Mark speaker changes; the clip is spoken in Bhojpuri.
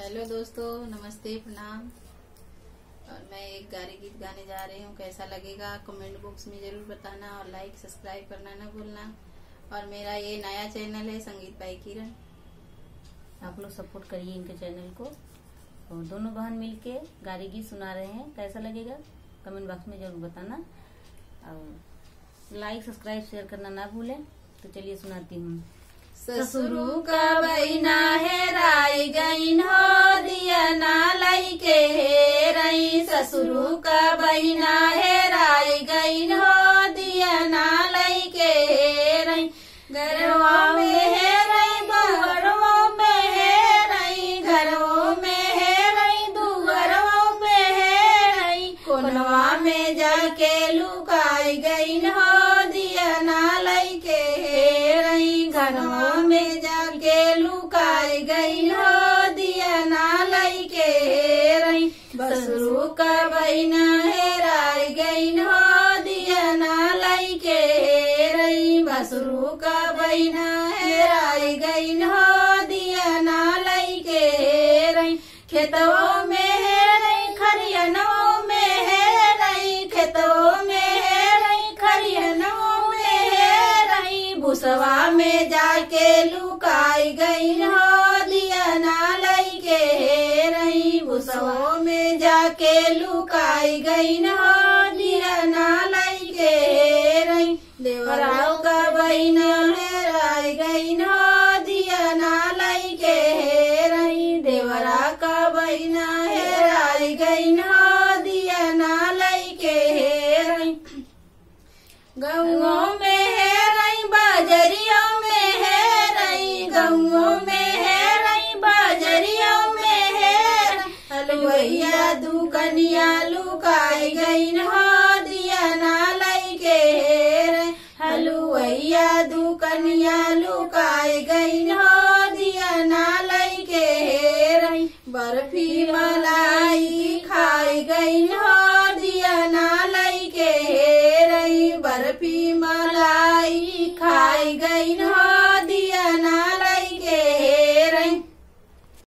Speaker 1: हेलो दोस्तों, नमस्ते, प्रणाम। और मैं एक गारी गीत गाने जा रही हूँ। कैसा लगेगा कमेंट बॉक्स में जरूर बताना और लाइक सब्सक्राइब करना ना भूलना। और मेरा ये नया चैनल है संगीत बाई किरण,
Speaker 2: आप लोग सपोर्ट करिए इनके चैनल को। और दोनों बहन मिलके गारी गीत सुना रहे हैं, कैसा लगेगा कमेंट बॉक्स में जरूर बताना और लाइक सब्सक्राइब शेयर करना ना भूलें। तो चलिए सुनाती हूँ।
Speaker 1: ससुरु का बहिना हेराई गईन हो, दिया ना लई के हेरई। ससुरु का बहिना हेराई गईन हो, दिया ना लई के हेरई। घरवा में हेरई दुअरवा में हेरई, घरवा में हेरई दुअरवा में हेरई। कोनवा में जाके लुकाई गईन हो, दिया ना लई के हेरई। घरवा में जाके लुकाई गई हो, दिया ना लई के हेरई। बसरू का बहिना हेराई गई हो, दिया ना लई के हेरई। बसरू का बहिना हेराई गई हो, दिया ना लई के हेरई। खेतों में हेरई खरियनों में हेरई, खेतों में हेरई खरियनों में हेरई। भुसवा में जाके लुकाई गई हो, दिया ना लई के हेरई। भुसवा में जाके लुकाई गई हो, दिया ना लई के हेरई। देवराव का बहिना हेराई गई हो, दिया ना लई के हेरई। देवरा का बहिना हेराई गई हो, दिया ना लई के हेरई। गौओं में हेरई बाजरियों में हेरई, गौओं में हेरई बाजरियों में हेरई। हलुवैया दुकनिया लुकाई गईन हो, दिया ना लई के हेरई। हलुवैया दुकनिया लुकाई गईन हो, दिया ना लई के हेरई। बर्फी